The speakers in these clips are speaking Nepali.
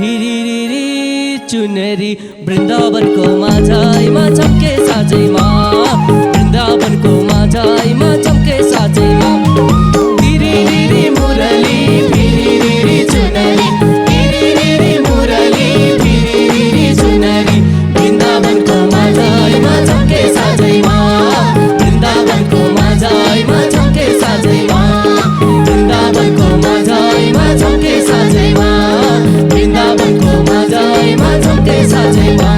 फिरिरिरी चुनरी वृन्दावनको माझैमा चम्के साँझैमा, वृन्दावनको माझैमा चम्के साँझैमा। फिरिरिरी मुरली फिरिरिरी चुनरी, फिरिरिरी मुरली फिरिरिरी चुनरी वृन्दावनको माझैमा चम्के साँझैमा, वृन्दावनको माझैमा चम्के साँझैमा, वृन्दावनको माझैमा चम्के साँझैमा, वृन्दावनको माझैमा चम्के साँझैमा।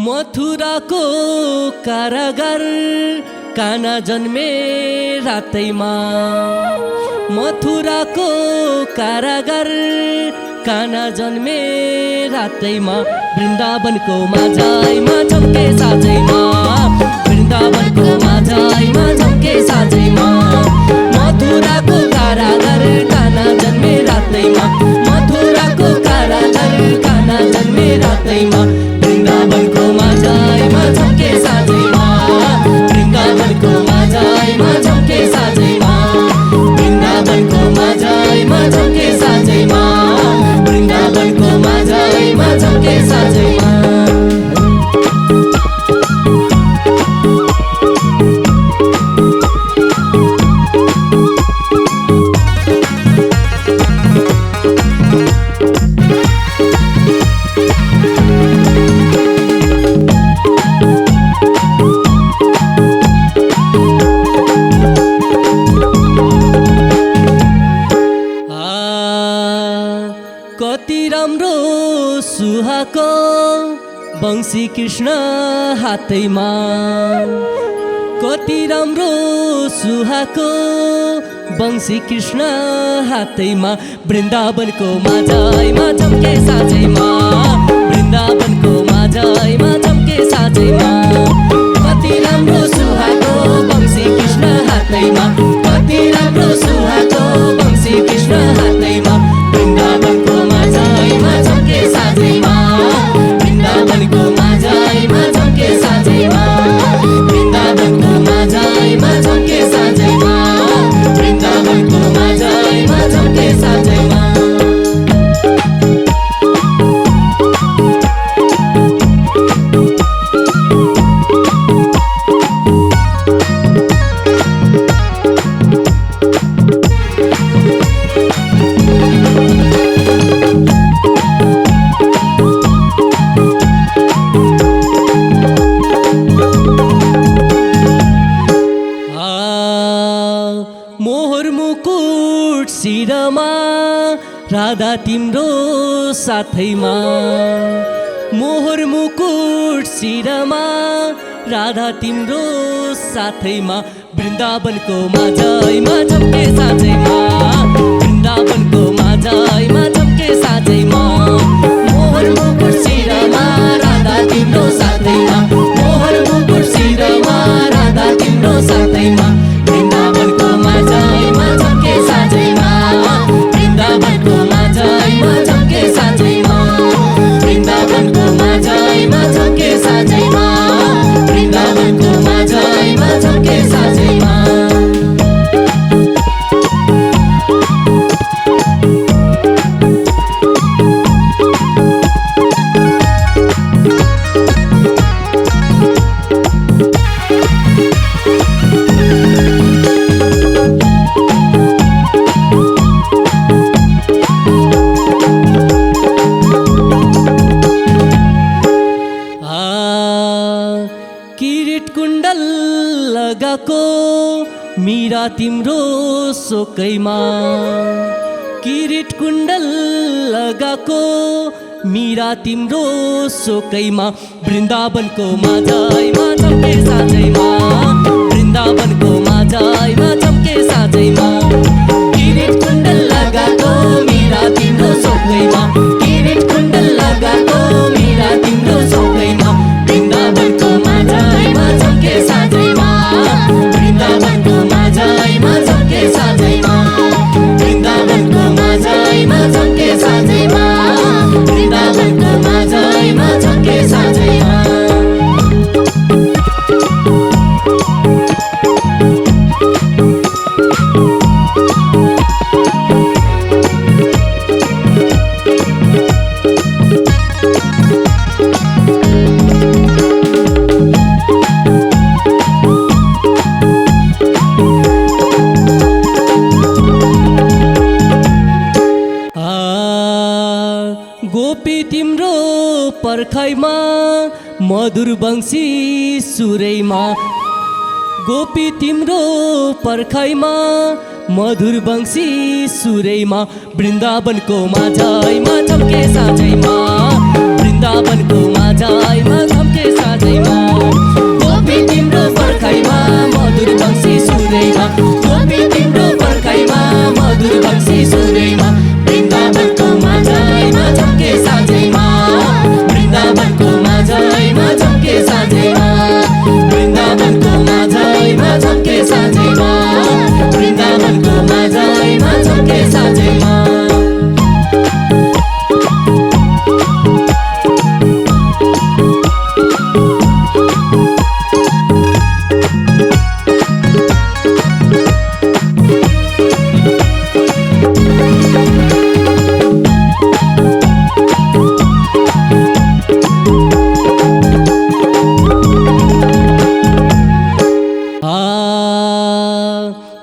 मथुराको कारागार काना जन्मे रातैमा, मथुराको कारागार काना जन्मे रातैमा, वृन्दावनको माझैमा चम्के साँझैमा, वृन्दावनको माझैमा चम्के साँझैमा। मथुराको कारागार काना जन्मे रातैमा, मथुराको कारागार काना जन्मे रातैमा, वृन्दावनको माझैमा चम्के साँझैमा, वृन्दावनको माझैमा चम्के साँझैमा, वृन्दावनको माझैमा चम्के साँझैमा, वृन्दावनको माझैमा चम्के साँझैमा। कति राम्रो सुहाको वंशी कृष्ण हातैमा, कति राम्रो सुहाको वंशी कृष्ण हातैमा, वृन्दावनको माझैमा चम्के साँझैमा, वृन्दावनको माझैमा चम्के साँझैमा। कति राम्रो सुहाको वंशी कृष्ण हातैमा, कति राम्रो सुहाको वंशी कृष्ण हातैमा, वृन्दावनको माझैमा चम्के साँझैमा, वृन्दावनको माझैमा चम्के साँझैमा, वृन्दावनको माझैमा चम्के साँझैमा, वृन्दावनको माझैमा चम्के साँझैमा। मोहर मुकुट शिरमा राधा तिम्रो साथैमा, मोहर मुकुट शिरमा राधा तिम्रो साथैमा, वृन्दावनको माझैमा चम्के साँझैमा, वृन्दावनको माझैमा चम्के साँझैमा। मोहर मुकुट शिरमा राधा तिम्रो साथैमा, मोहर मुकुट शिरमा राधा तिम्रो साथैमा, वृन्दावनको माझैमा चम्के साँझैमा, वृन्दावनको माझैमा चम्के साँझैमा, वृन्दावनको माझैमा चम्के साँझैमा, वृन्दावनको माझैमा चम्के साँझैमा। किरीट कुण्डल लगाको मीरा तिम्रो सोकैमा, किरीट कुण्डल लगाको मीरा तिम्रो सोकैमा, वृन्दावनको माझैमा चम्के साँझैमा, वृन्दावनको माझैमा चम्के साँझैमा। किरीट कुण्डल लगाको मीरा तिम्रो सोकैमा, किरीट कुण्डल लगाको मीरा तिम्रो सोकैमा, वृन्दावनको मधुर बंसी सुरैमा गोपी तिम्रो पर्खाइमा मधुर बंसी सुरैमा वृन्दावनको माझैमा झम्के साँझैमा वृन्दावनको माझैमा झम्के साँझैमा गोपी तिम्रो पर्खाइमा मधुर बंसी सुरैमा गोपी तिम्रो पर्खाइमा मधुर बंसी सुरैमा वृन्दावनको माझैमा झम्के साँझैमा वृन्दावनको माझैमा झम्के साँझैमा वृन्दावनको माझैमा झम्के साँझैमा वृन्दावनको माझैमा झम्के साँझैमा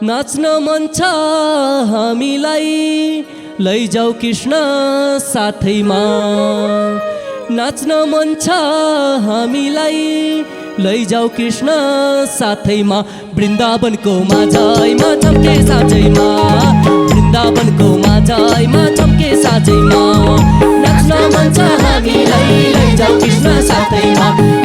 नाच्न मन छ हामीलाई लैजाऊ कृष्ण साथैमा नाच्न मन छ हामीलाई लैजाऊ कृष्ण साथैमा वृन्दावनको माझैमा झम्के साँझैमा वृन्दावनको माझैमा झम्के साँझैमा नाच्न मन छ हामीलाई लैजाऊ कृष्ण साथैमा